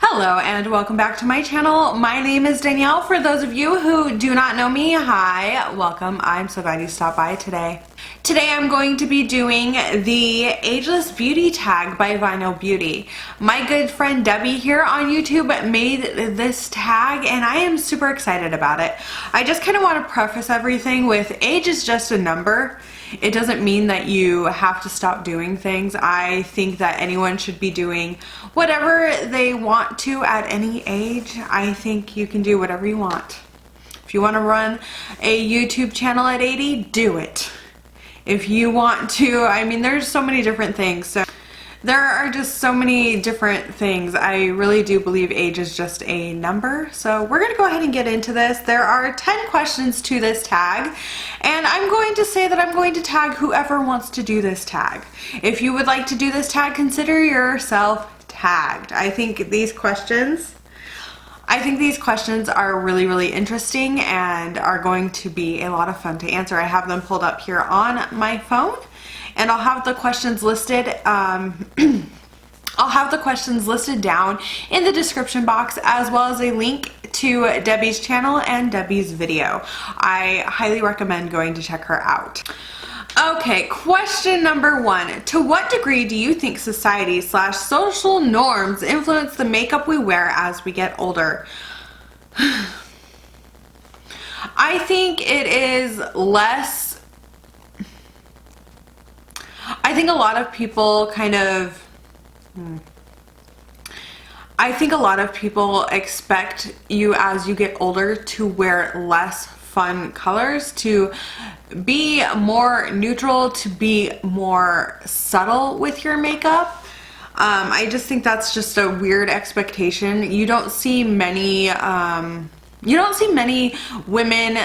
Hello and welcome back to my channel. My name is Danielle. For those of you who do not know me, hi, welcome. I'm so glad you stopped by today. Today I'm going to be doing the Ageless Beauty Tag by Vinyl Beauty. My good friend Debbie here on YouTube made this tag and I am super excited about it. I just kind of want to preface everything with age is just a number. It doesn't mean that you have to stop doing things. I think that anyone should be doing whatever they want to at any age. I think you can do whatever you want. If you want to run a YouTube channel at 80, do it. If you want to, I mean, there's so many different things. So there are just so many different things. I really do believe age is just a number. So we're gonna go ahead and get into this. There are 10 questions to this tag, and I'm going to say that I'm going to tag whoever wants to do this tag. If you would like to do this tag, consider yourself tagged. I think these questions are really, really interesting and are going to be a lot of fun to answer. I have them pulled up here on my phone. And I'll have the questions listed I'll have the questions listed down in the description box, as well as a link to Debbie's channel and Debbie's video. I highly recommend going to check her out. Okay, question number 1. To what degree do you think society/social norms influence the makeup we wear as we get older? I think it is less. I think a lot of people expect you as you get older to wear less fun colors, to be more neutral, to be more subtle with your makeup. I just think that's just a weird expectation. You don't see many women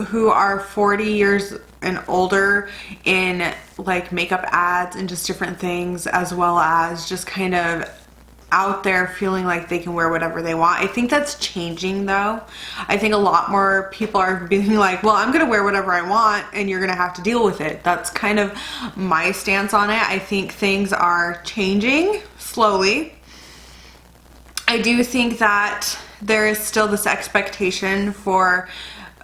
who are 40 years and older in like makeup ads and just different things, as well as just kind of out there feeling like they can wear whatever they want. I think that's changing though. I think a lot more people are being like, well, I'm gonna wear whatever I want and you're gonna have to deal with it. That's kind of my stance on it. I think things are changing slowly. I do think that there is still this expectation for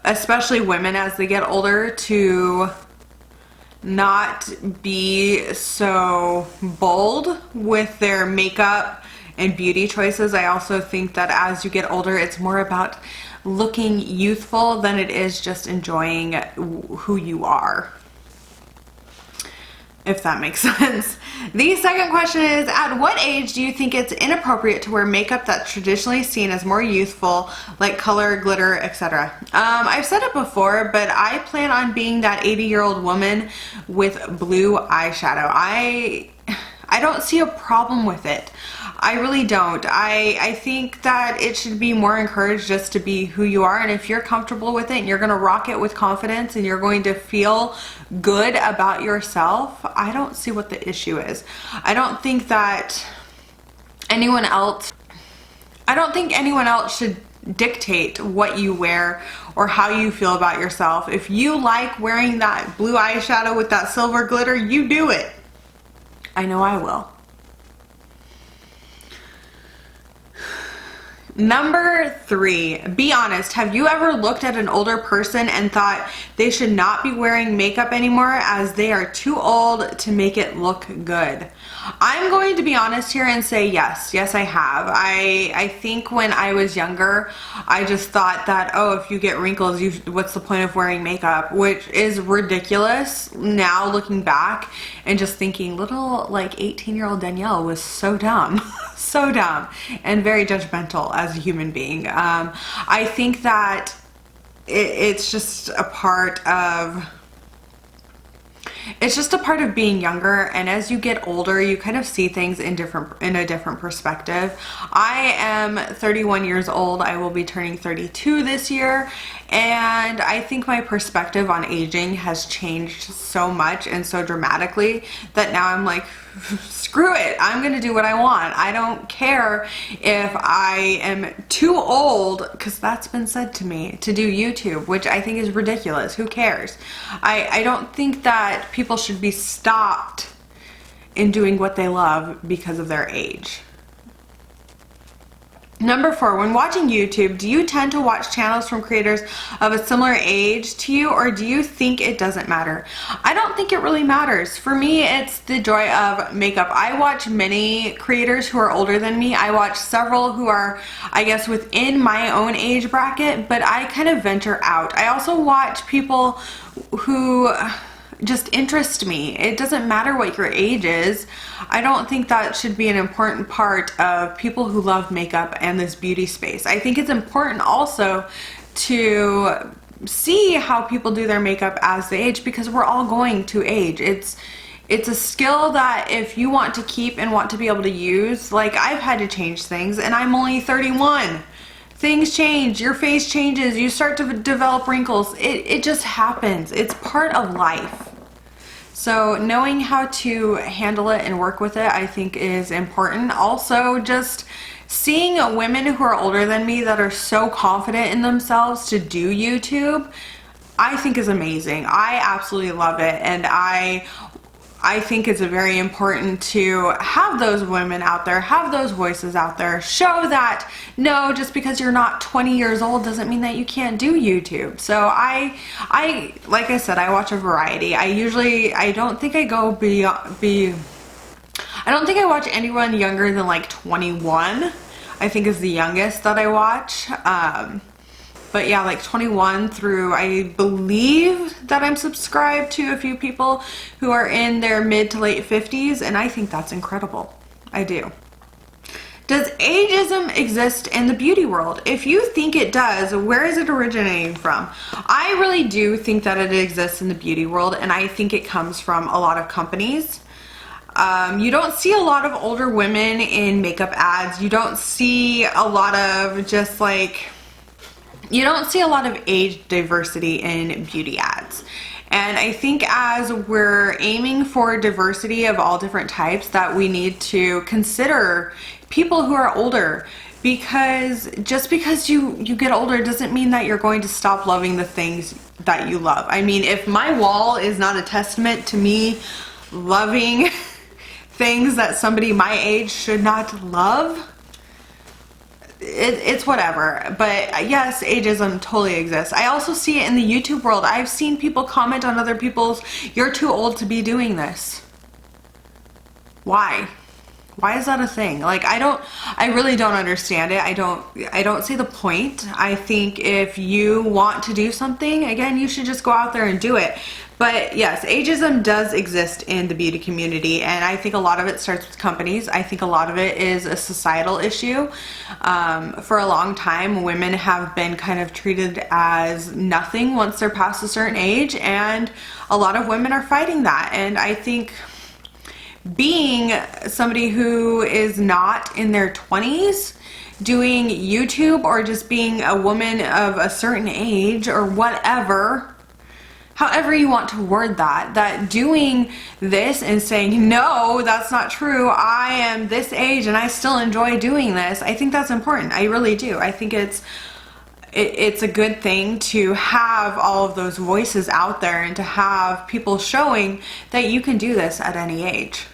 especially women as they get older to not be so bold with their makeup and beauty choices. I also think that as you get older, it's more about looking youthful than it is just enjoying who you are, if that makes sense. The second question is, at what age do you think it's inappropriate to wear makeup that's traditionally seen as more youthful, like color, glitter, etc.? I've said it before, but I plan on being that 80-year-old woman with blue eyeshadow. I don't see a problem with it. I really don't. I think that it should be more encouraged just to be who you are, and if you're comfortable with it and you're going to rock it with confidence and you're going to feel good about yourself, I don't see what the issue is. I don't think anyone else should dictate what you wear or how you feel about yourself. If you like wearing that blue eyeshadow with that silver glitter, you do it. I know I will. Number 3, be honest. Have you ever looked at an older person and thought they should not be wearing makeup anymore as they are too old to make it look good? I'm going to be honest here and say yes. Yes, I have. I think when I was younger, I just thought that, oh, if you get wrinkles, what's the point of wearing makeup? Which is ridiculous now looking back and just thinking little like 18-year-old Danielle was so dumb. So dumb and very judgmental as a human being. I think that it's just a part of being younger, and as you get older you kind of see things in a different perspective. I am 31 years old. I will be turning 32 this year, and I think my perspective on aging has changed so much and so dramatically that now I'm like, screw it, I'm gonna do what I want. I don't care if I am too old, because that's been said to me, to do YouTube, which I think is ridiculous. Who cares? I don't think that people should be stopped in doing what they love because of their age. Number 4, when watching YouTube, do you tend to watch channels from creators of a similar age to you, or do you think it doesn't matter? I don't think it really matters. For me, it's the joy of makeup. I watch many creators who are older than me. I watch several who are, I guess, within my own age bracket, but I kind of venture out. I also watch people who just interest me. It doesn't matter what your age is. I don't think that should be an important part of people who love makeup and this beauty space. I think it's important also to see how people do their makeup as they age, because we're all going to age. It's a skill that if you want to keep and want to be able to use, like I've had to change things and I'm only 31. Things change, your face changes, you start to develop wrinkles. It just happens. It's part of life. So knowing how to handle it and work with it, I think is important. Also, just seeing women who are older than me that are so confident in themselves to do YouTube, I think is amazing. I absolutely love it, and I think it's very important to have those women out there, have those voices out there, show that no, just because you're not 20 years old doesn't mean that you can't do YouTube. So I like I said, I watch a variety. I don't think I go I don't think I watch anyone younger than like 21. I think is the youngest that I watch. But yeah, like 21 through, I believe that I'm subscribed to a few people who are in their mid to late 50s, and I think that's incredible. I do. Does ageism exist in the beauty world? If you think it does, where is it originating from? I really do think that it exists in the beauty world, and I think it comes from a lot of companies. You don't see a lot of older women in makeup ads. You don't see a lot of just like... You don't see a lot of age diversity in beauty ads. And I think as we're aiming for diversity of all different types, that we need to consider people who are older, because just because you get older doesn't mean that you're going to stop loving the things that you love. I mean, if my wall is not a testament to me loving things that somebody my age should not love, it's whatever. But yes, ageism totally exists. I also see it in the YouTube world. I've seen people comment on other people's, "You're too old to be doing this." Why? Why is that a thing? Like, I really don't understand it. I don't see the point. I think if you want to do something, again, you should just go out there and do it. But yes, ageism does exist in the beauty community, and I think a lot of it starts with companies. I think a lot of it is a societal issue. For a long time, women have been kind of treated as nothing once they're past a certain age, and a lot of women are fighting that. And I think being somebody who is not in their 20s, doing YouTube, or just being a woman of a certain age or whatever, however you want to word that doing this and saying, "No, that's not true, I am this age and I still enjoy doing this," I think that's important. I really do. I think it's a good thing to have all of those voices out there and to have people showing that you can do this at any age.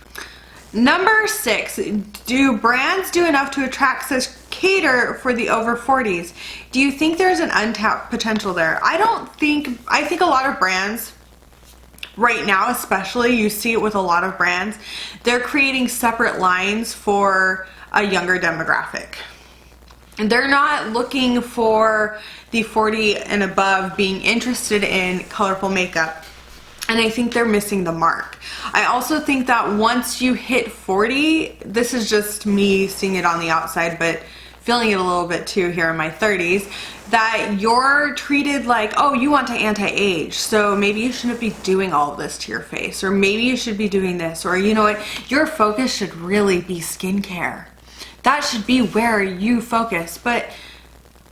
Number 6, do brands do enough to attract such cater for the over 40s? Do you think there's an untapped potential there? I think a lot of brands right now, especially, you see it with a lot of brands, they're creating separate lines for a younger demographic. They're not looking for the 40 and above being interested in colorful makeup. And I think they're missing the mark. I also think that once you hit 40, this is just me seeing it on the outside, but feeling it a little bit too here in my 30s, that you're treated like, oh, you want to anti-age, so maybe you shouldn't be doing all of this to your face, or maybe you should be doing this, or you know what, your focus should really be skincare. That should be where you focus. But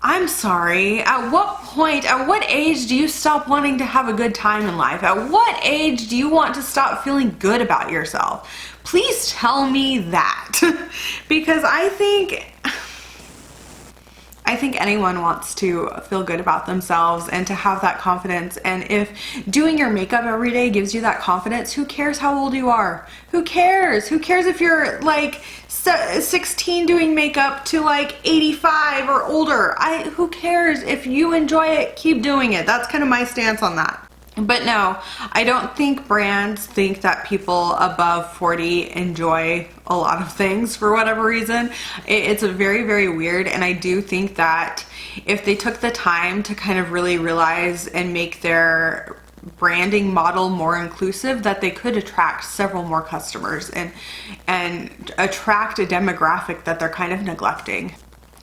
I'm sorry, at what point, at what age do you stop wanting to have a good time in life? At what age do you want to stop feeling good about yourself? Please tell me that. Because I think I think anyone wants to feel good about themselves and to have that confidence. And if doing your makeup every day gives you that confidence, who cares how old you are? Who cares? Who cares if you're like 16 doing makeup to like 85 or older? Who cares? If you enjoy it, keep doing it. That's kind of my stance on that. But no, I don't think brands think that people above 40 enjoy a lot of things for whatever reason. It's a very, very weird, and I do think that if they took the time to kind of really realize and make their branding model more inclusive, that they could attract several more customers and attract a demographic that they're kind of neglecting.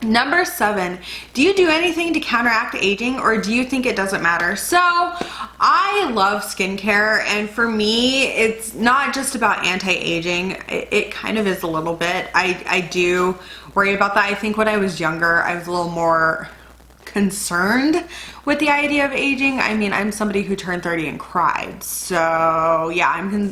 Number 7, do you do anything to counteract aging, or do you think it doesn't matter? So I love skincare, and for me, it's not just about anti-aging. It kind of is a little bit. I do worry about that. I think when I was younger, I was a little more concerned with the idea of aging. I mean, I'm somebody who turned 30 and cried. So yeah,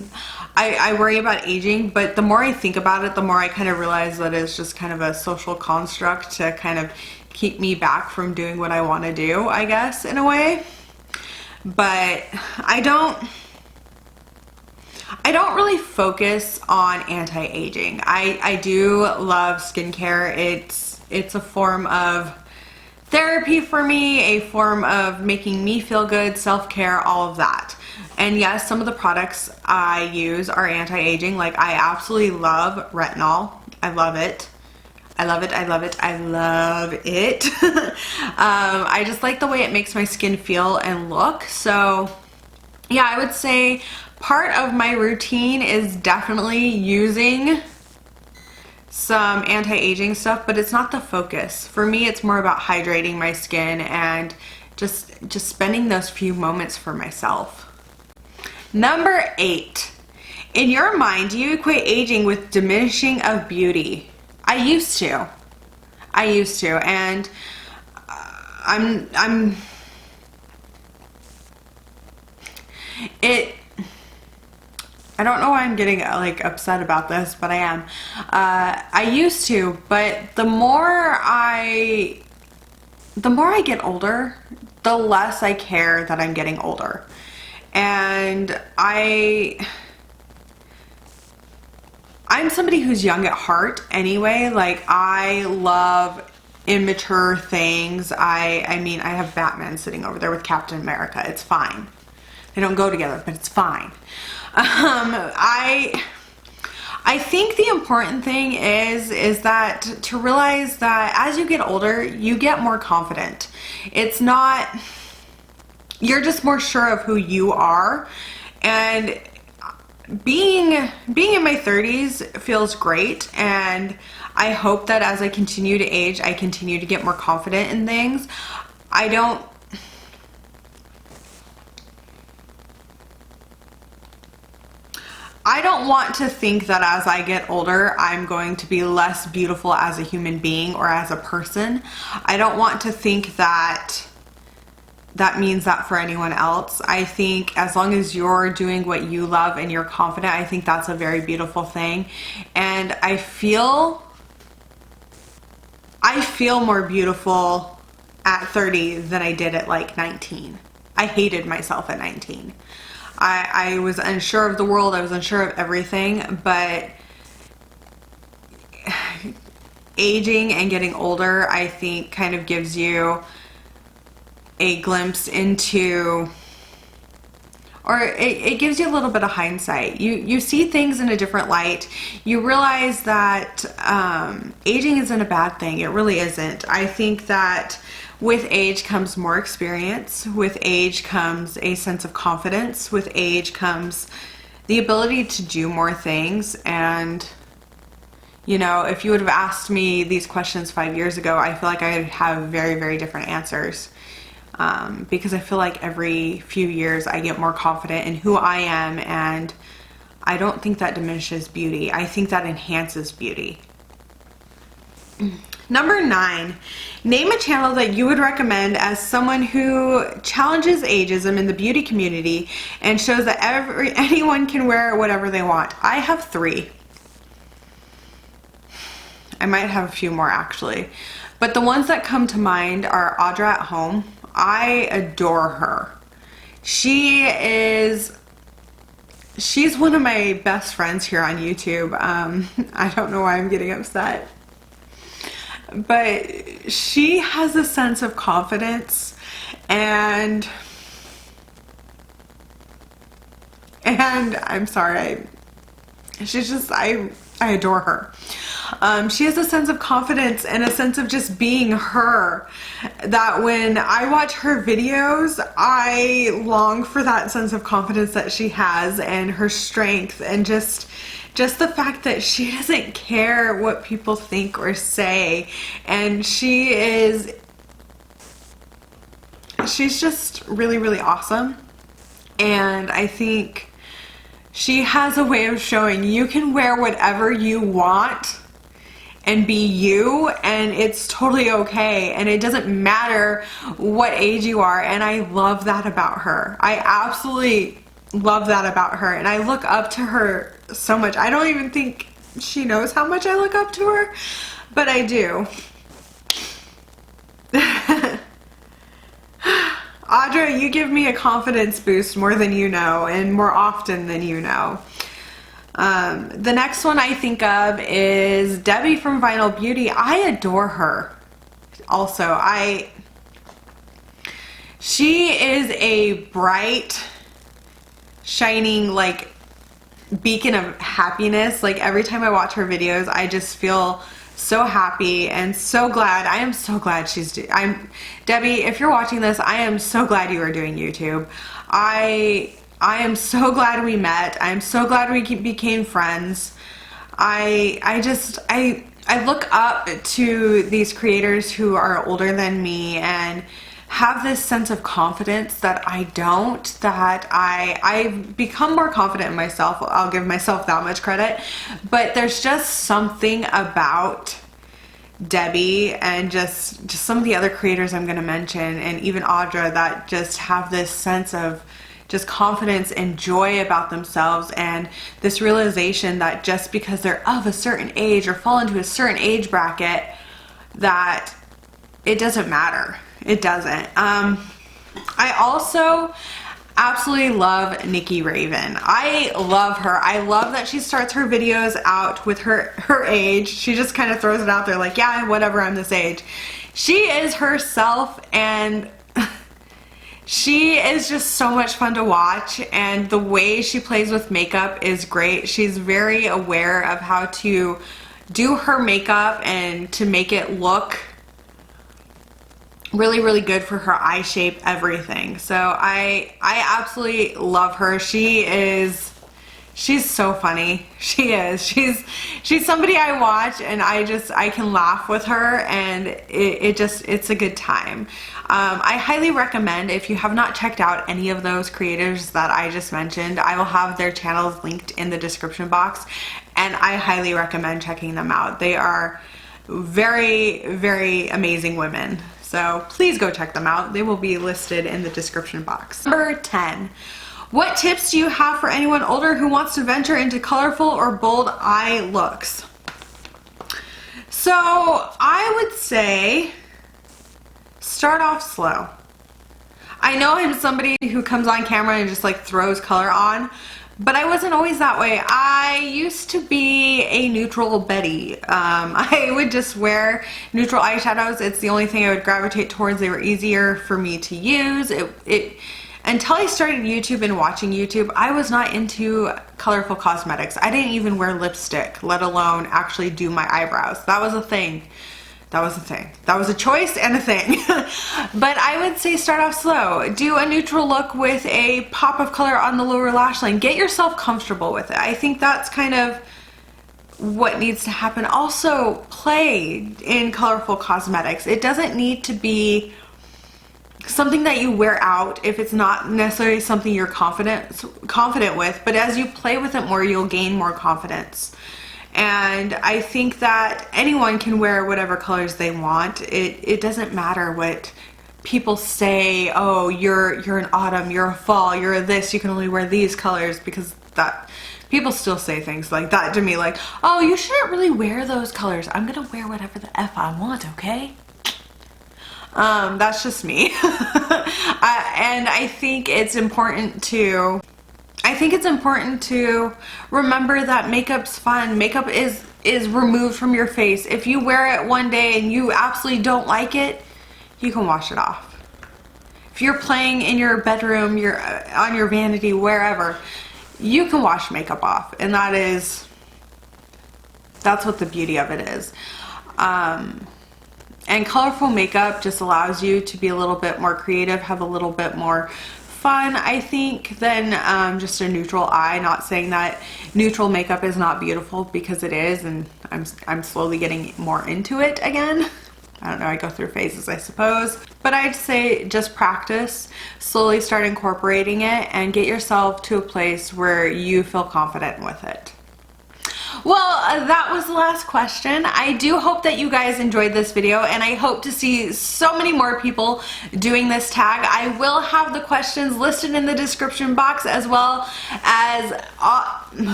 I worry about aging, but the more I think about it, the more I kind of realize that it's just kind of a social construct to kind of keep me back from doing what I want to do, I guess, in a way. But I don't really focus on anti-aging. I do love skincare. It's a form of therapy for me, a form of making me feel good, self-care, all of that. And yes, some of the products I use are anti-aging. Like, I absolutely love retinol. I love it. I love it. I love it. I love it. I just like the way it makes my skin feel and look. So yeah, I would say part of my routine is definitely using some anti-aging stuff, but it's not the focus. For me, it's more about hydrating my skin and just spending those few moments for myself. Number 8, in your mind, do you equate aging with diminishing of beauty? I used to, and I don't know why I'm getting like upset about this, but I am. I used to, but the more I get older, the less I care that I'm getting older. And I'm somebody who's young at heart anyway. Like, I love immature things. I mean, I have Batman sitting over there with Captain America. It's fine. They don't go together, but it's fine. I think the important thing is that to realize that as you get older, you get more confident. It's not, you're just more sure of who you are. And being in my 30s feels great, and I hope that as I continue to age, I continue to get more confident in things. I don't want to think that as I get older, I'm going to be less beautiful as a human being or as a person. I don't want to think that that means that for anyone else. I think as long as you're doing what you love and you're confident, I think that's a very beautiful thing. And I feel more beautiful at 30 than I did at like 19. I hated myself at 19. I was unsure of the world. I was unsure of everything, but aging and getting older, I think, kind of gives you a glimpse into, or it gives you a little bit of hindsight. You see things in a different light. You realize that aging isn't a bad thing. It really isn't. I think that with age comes more experience. With age comes a sense of confidence. With age comes the ability to do more things. And, you know, if you would have asked me these questions 5 years ago, I feel like I would have very, very different answers. Because I feel like every few years I get more confident in who I am, and I don't think that diminishes beauty. I think that enhances beauty. Number 9, name a channel that you would recommend as someone who challenges ageism in the beauty community and shows that anyone can wear whatever they want. I have 3. I might have a few more actually. But the ones that come to mind are Audra at Home. I adore her. She's one of my best friends here on YouTube. I don't know why I'm getting upset. But she has a sense of confidence, and I'm sorry, she's just, I adore her. She has a sense of confidence and a sense of just being her, that when I watch her videos, I long for that sense of confidence that she has, and her strength, and just the fact that she doesn't care what people think or say. And she's just really, really awesome. And I think she has a way of showing you can wear whatever you want and be you, and it's totally okay, and it doesn't matter what age you are. And I love that about her. I absolutely love that about her, and I look up to her so much. I don't even think she knows how much I look up to her, but I do. Audra, you give me a confidence boost more than you know, and more often than you know. The next one I think of is Debbie from Vinyl Beauty. I adore her. Also, she is a bright, shining, like, beacon of happiness. Like, every time I watch her videos, I just feel so happy and so glad. I am so glad Debbie, if you're watching this, I am so glad you are doing YouTube. I am so glad we met. I'm so glad we became friends. I look up to these creators who are older than me and have this sense of confidence that I don't, that I've become more confident in myself. I'll give myself that much credit. But there's just something about Debbie and just some of the other creators I'm going to mention, and even Audra, that just have this sense of just confidence and joy about themselves, and this realization that just because they're of a certain age or fall into a certain age bracket, that it doesn't matter. It doesn't. I also absolutely love Nikki Raven. I love her. I love that she starts her videos out with her age. She just kind of throws it out there like, yeah, whatever, I'm this age. She is herself, and she is just so much fun to watch, and the way she plays with makeup is great. She's very aware of how to do her makeup and to make it look really, really good for her eye shape, everything. So I absolutely love her. She's so funny. She is. She's somebody I watch, and I can laugh with her, and it's a good time. I highly recommend, if you have not checked out any of those creators that I just mentioned, I will have their channels linked in the description box, and I highly recommend checking them out. They are very, very amazing women. So please go check them out. They will be listed in the description box. Number 10. What tips do you have for anyone older who wants to venture into colorful or bold eye looks? So I would say start off slow. I know I'm somebody who comes on camera and just like throws color on, but I wasn't always that way. I used to be a neutral Betty. I would just wear neutral eyeshadows. It's the only thing I would gravitate towards. They were easier for me to use. Until I started YouTube and watching YouTube, I was not into colorful cosmetics. I didn't even wear lipstick, let alone actually do my eyebrows. That was a thing. That was a thing. That was a choice and a thing. But I would say start off slow. Do a neutral look with a pop of color on the lower lash line. Get yourself comfortable with it. I think that's kind of what needs to happen. Also, play in colorful cosmetics. It doesn't need to be something that you wear out if it's not necessarily something you're confident with, but as you play with it more, you'll gain more confidence. And I think that anyone can wear whatever colors they want. It doesn't matter what people say. Oh, you're an autumn, you're a fall, you're a this, you can only wear these colors, because that people still say things like that to me, like, oh, you shouldn't really wear those colors. I'm gonna wear whatever the F I want, okay? That's just me. And I think it's important to remember that makeup's fun. Makeup is removed from your face. If you wear it one day and you absolutely don't like it, you can wash it off. If you're playing in your bedroom, you're on your vanity, wherever, you can wash makeup off, and that's what the beauty of it is. And colorful makeup just allows you to be a little bit more creative, have a little bit more fun, I think, than just a neutral eye. Not saying that neutral makeup is not beautiful, because it is, and I'm slowly getting more into it again. I don't know, I go through phases, I suppose. But I'd say just practice, slowly start incorporating it, and get yourself to a place where you feel confident with it. Well, that was the last question. I do hope that you guys enjoyed this video, and I hope to see so many more people doing this tag. I will have the questions listed in the description box, as well as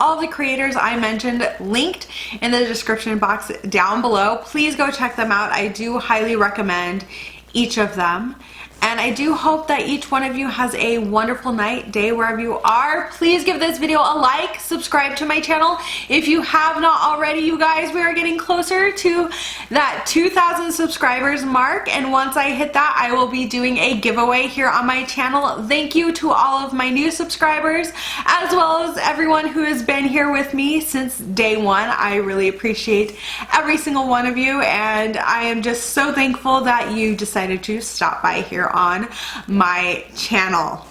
all the creators I mentioned linked in the description box down below. Please go check them out. I do highly recommend each of them. And I do hope that each one of you has a wonderful night, day, wherever you are. Please give this video a like, subscribe to my channel if you have not already. You guys, we are getting closer to that 2,000 subscribers mark, and once I hit that, I will be doing a giveaway here on my channel. Thank you to all of my new subscribers, as well as everyone who has been here with me since day one. I really appreciate every single one of you, and I am just so thankful that you decided to stop by here on my channel.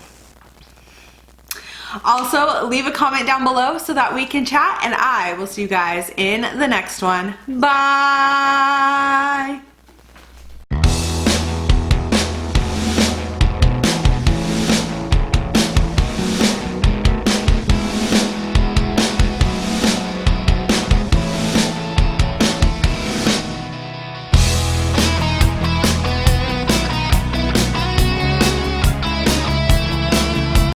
Also, leave a comment down below so that we can chat, and I will see you guys in the next one. Bye!